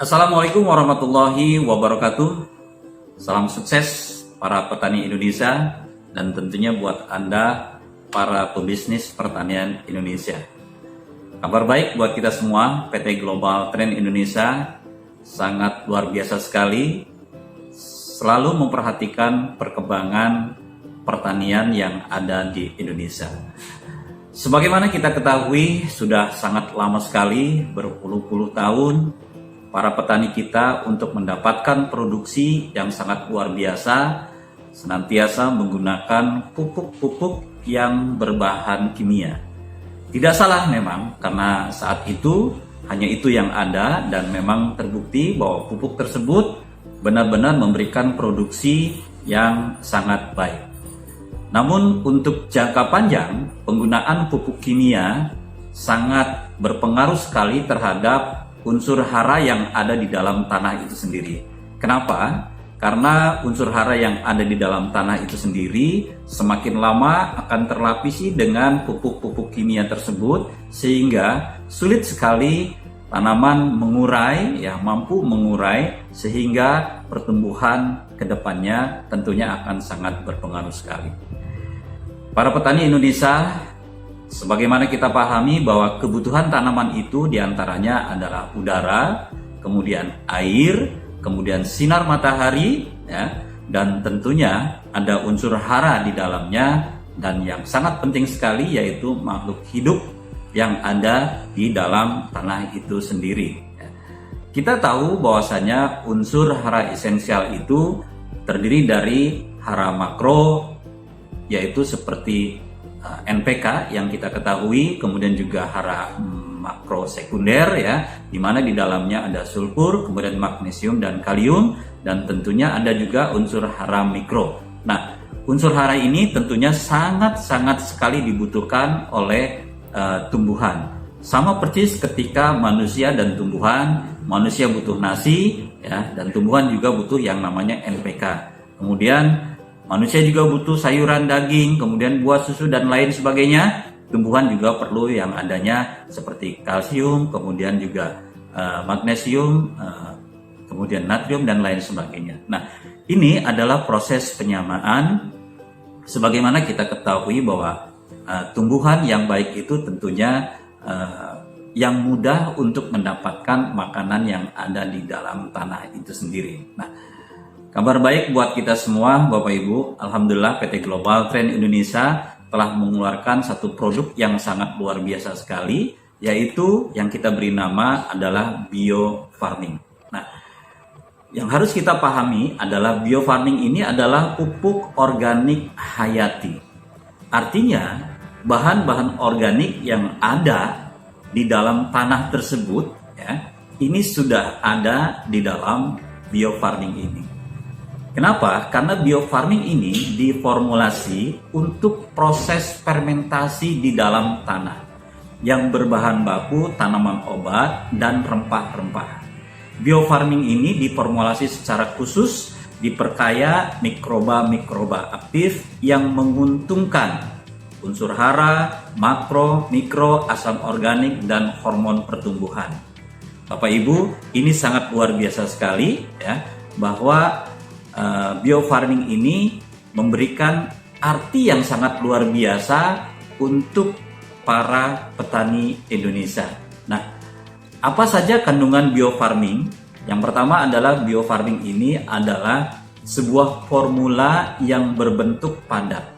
Assalamualaikum warahmatullahi wabarakatuh. Salam sukses para petani Indonesia dan tentunya buat Anda para pebisnis pertanian Indonesia. Kabar baik buat kita semua, PT Global Trend Indonesia sangat luar biasa sekali, selalu memperhatikan perkembangan pertanian yang ada di Indonesia. Sebagaimana kita ketahui, sudah sangat lama sekali, berpuluh-puluh tahun, para petani kita untuk mendapatkan produksi yang sangat luar biasa, senantiasa menggunakan pupuk-pupuk yang berbahan kimia. Tidak salah memang, karena saat itu hanya itu yang ada dan memang terbukti bahwa pupuk tersebut benar-benar memberikan produksi yang sangat baik. Namun untuk jangka panjang, penggunaan pupuk kimia sangat berpengaruh sekali terhadap unsur hara yang ada di dalam tanah itu sendiri. Kenapa? Karena unsur hara yang ada di dalam tanah itu sendiri semakin lama akan terlapisi dengan pupuk-pupuk kimia tersebut, sehingga sulit sekali tanaman mengurai, mampu mengurai, sehingga pertumbuhan kedepannya tentunya akan sangat berpengaruh sekali. Para petani Indonesia, sebagaimana kita pahami bahwa kebutuhan tanaman itu diantaranya adalah udara, kemudian air, kemudian sinar matahari, dan tentunya ada unsur hara di dalamnya, dan yang sangat penting sekali yaitu makhluk hidup yang ada di dalam tanah itu sendiri. Kita tahu bahwasanya unsur hara esensial itu terdiri dari hara makro, yaitu seperti NPK yang kita ketahui, kemudian juga hara makro sekunder, di mana di dalamnya ada sulfur, kemudian magnesium dan kalium, dan tentunya ada juga unsur hara mikro. Nah, unsur hara ini tentunya sangat-sangat sekali dibutuhkan oleh tumbuhan. Sama persis ketika manusia dan tumbuhan, manusia butuh nasi, dan tumbuhan juga butuh yang namanya NPK. Kemudian manusia juga butuh sayuran, daging, kemudian buah, susu, dan lain sebagainya. Tumbuhan juga perlu yang adanya seperti kalsium, kemudian juga magnesium, kemudian natrium, dan lain sebagainya. Nah, ini adalah proses penyamaan. Sebagaimana kita ketahui bahwa tumbuhan yang baik itu tentunya yang mudah untuk mendapatkan makanan yang ada di dalam tanah itu sendiri. Nah, kabar baik buat kita semua Bapak Ibu, Alhamdulillah PT Global Trend Indonesia telah mengeluarkan satu produk yang sangat luar biasa sekali, yaitu yang kita beri nama adalah bio farming. Nah, yang harus kita pahami adalah bio farming ini adalah pupuk organik hayati. Artinya, bahan-bahan organik yang ada di dalam tanah tersebut, ini sudah ada di dalam bio farming ini. Kenapa? Karena bio farming ini diformulasi untuk proses fermentasi di dalam tanah yang berbahan baku tanaman obat dan rempah-rempah. Bio farming ini diformulasi secara khusus diperkaya mikroba-mikroba aktif yang menguntungkan unsur hara, makro, mikro, asam organik, dan hormon pertumbuhan. Bapak Ibu, ini sangat luar biasa sekali, bahwa bio farming ini memberikan arti yang sangat luar biasa untuk para petani Indonesia. Nah, apa saja kandungan bio farming? Yang pertama adalah bio farming ini adalah sebuah formula yang berbentuk padat,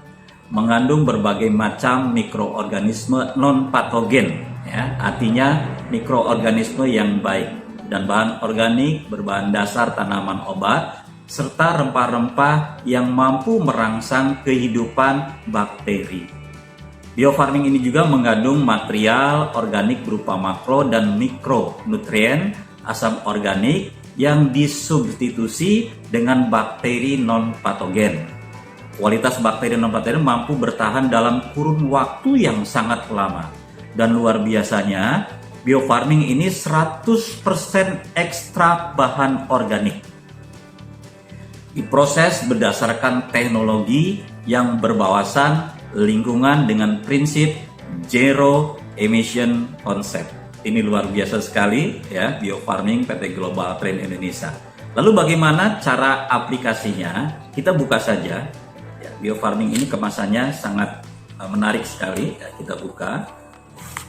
mengandung berbagai macam mikroorganisme non patogen, artinya mikroorganisme yang baik, dan bahan organik berbahan dasar tanaman obat, serta rempah-rempah yang mampu merangsang kehidupan bakteri. Bio farming ini juga mengandung material organik berupa makro dan mikronutrien asam organik yang disubstitusi dengan bakteri non-patogen. Kualitas bakteri non-patogen mampu bertahan dalam kurun waktu yang sangat lama. Dan luar biasanya, biofarming ini 100% ekstra bahan organik. Diproses berdasarkan teknologi yang berwawasan lingkungan dengan prinsip zero emission concept. Ini luar biasa sekali ya, biofarming PT Global Trend Indonesia. Lalu bagaimana cara aplikasinya? Kita buka saja. Ya, biofarming ini kemasannya sangat menarik sekali. Ya, kita buka.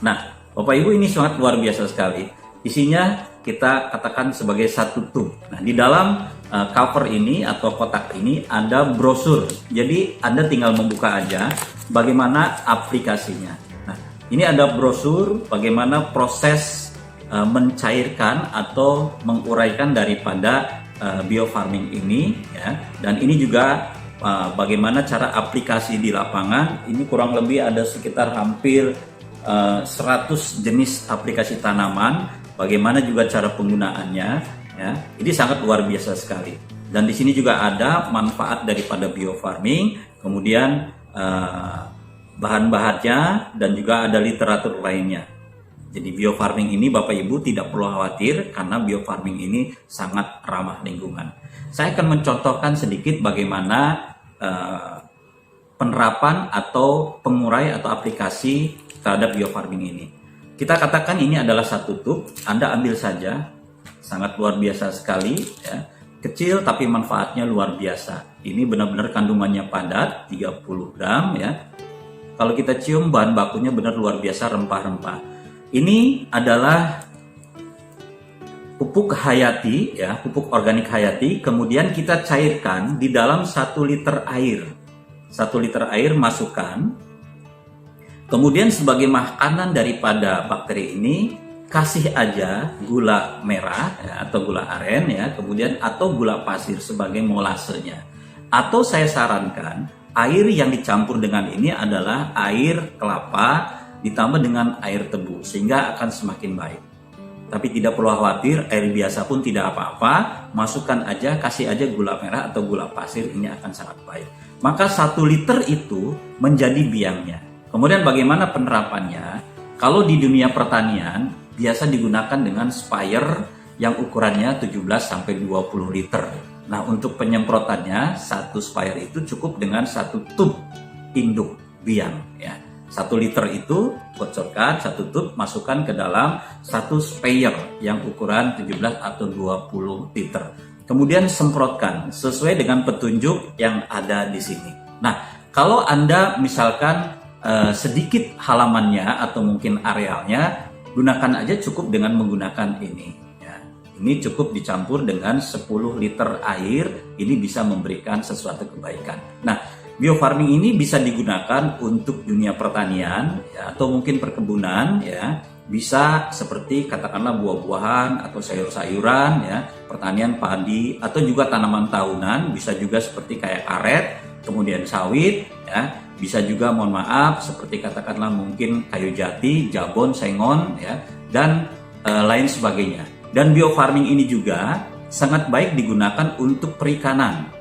Nah, Bapak Ibu, ini sangat luar biasa sekali. Isinya kita katakan sebagai satu tub. Nah, di dalam cover ini atau kotak ini ada brosur. Jadi Anda tinggal membuka aja bagaimana aplikasinya. Nah, ini ada brosur bagaimana proses mencairkan atau menguraikan daripada biofarming ini ya. Dan ini juga bagaimana cara aplikasi di lapangan. Ini kurang lebih ada sekitar hampir 100 jenis aplikasi tanaman, bagaimana juga cara penggunaannya ya. Ini sangat luar biasa sekali. Dan di sini juga ada manfaat daripada biofarming, kemudian bahan-bahannya dan juga ada literatur lainnya. Jadi biofarming ini Bapak Ibu tidak perlu khawatir karena biofarming ini sangat ramah lingkungan. Saya akan mencontohkan sedikit bagaimana penerapan atau pengurai atau aplikasi terhadap biofarming ini. Kita katakan ini adalah satu tub, Anda ambil saja, sangat luar biasa sekali ya. Kecil tapi manfaatnya luar biasa. Ini benar-benar kandungannya padat, 30 gram ya. Kalau kita cium bahan bakunya benar luar biasa, rempah-rempah. Ini adalah pupuk hayati ya, pupuk organik hayati, kemudian kita cairkan di dalam 1 liter air. 1 liter air masukkan. Kemudian sebagai makanan daripada bakteri ini, kasih aja gula merah ya, atau gula aren ya, kemudian atau gula pasir sebagai molasenya. Atau saya sarankan air yang dicampur dengan ini adalah air kelapa ditambah dengan air tebu sehingga akan semakin baik. Tapi tidak perlu khawatir, air biasa pun tidak apa-apa, masukkan aja, kasih aja gula merah atau gula pasir, ini akan sangat baik. Maka 1 liter itu menjadi biangnya. Kemudian bagaimana penerapannya? Kalau di dunia pertanian biasa digunakan dengan sprayer yang ukurannya 17-20 liter. Nah, untuk penyemprotannya 1 sprayer itu cukup dengan 1 tub induk biang ya. 1 liter itu bocorkan 1 tub, masukkan ke dalam 1 sprayer yang ukuran 17 atau 20 liter. Kemudian semprotkan sesuai dengan petunjuk yang ada di sini. Nah, kalau Anda misalkan sedikit halamannya atau mungkin arealnya, gunakan aja cukup dengan menggunakan ini ya. Ini cukup dicampur dengan 10 liter air, ini bisa memberikan sesuatu kebaikan. Nah, biofarming ini bisa digunakan untuk dunia pertanian ya, atau mungkin perkebunan ya. Bisa seperti katakanlah buah-buahan atau sayur-sayuran ya, pertanian padi atau juga tanaman tahunan, bisa juga seperti kayak karet, kemudian sawit ya. Bisa juga mohon maaf seperti katakanlah mungkin kayu jati, jabon, sengon ya, dan lain sebagainya. Dan biofarming ini juga sangat baik digunakan untuk perikanan.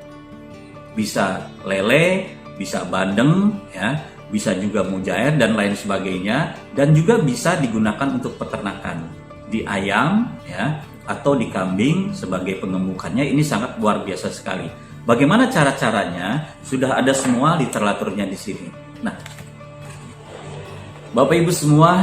Bisa lele, bisa bandeng ya, bisa juga mujair dan lain sebagainya, dan juga bisa digunakan untuk peternakan di ayam ya atau di kambing sebagai pengemukannya. Ini sangat luar biasa sekali. Bagaimana cara-caranya? Sudah ada semua literaturnya di sini. Nah, Bapak Ibu semua,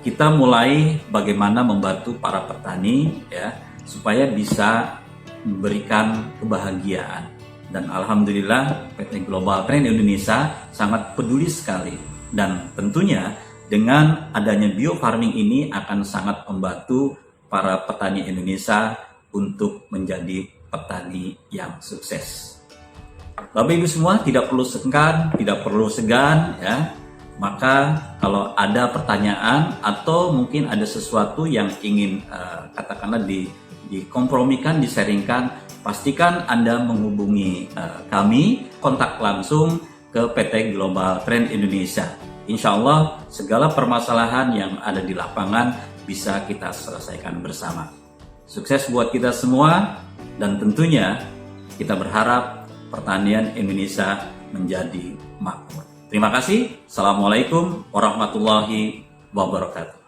kita mulai bagaimana membantu para petani ya supaya bisa memberikan kebahagiaan. Dan alhamdulillah PT Global Trend Indonesia sangat peduli sekali. Dan tentunya dengan adanya biofarming ini akan sangat membantu para petani Indonesia untuk menjadi petani yang sukses. Bapak Ibu semua, tidak perlu sengkan, tidak perlu segan ya. Maka kalau ada pertanyaan atau mungkin ada sesuatu yang ingin katakanlah dikompromikan, disaringkan, pastikan Anda menghubungi kami, kontak langsung ke PT Global Trend Indonesia. Insya Allah segala permasalahan yang ada di lapangan bisa kita selesaikan bersama. Sukses buat kita semua. Dan tentunya kita berharap pertanian Indonesia menjadi makmur. Terima kasih. Assalamualaikum warahmatullahi wabarakatuh. wabarakatuh.